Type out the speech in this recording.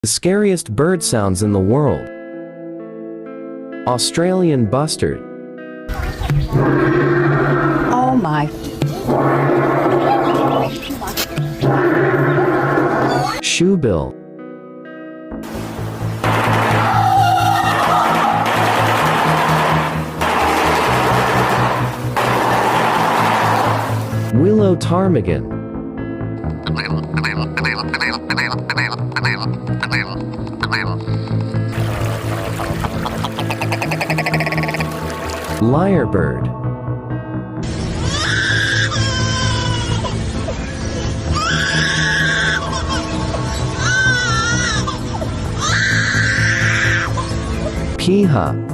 The scariest bird sounds in the world. Australian bustard. Oh my. Shoebill. Willow ptarmigan. Lyrebird. Piha.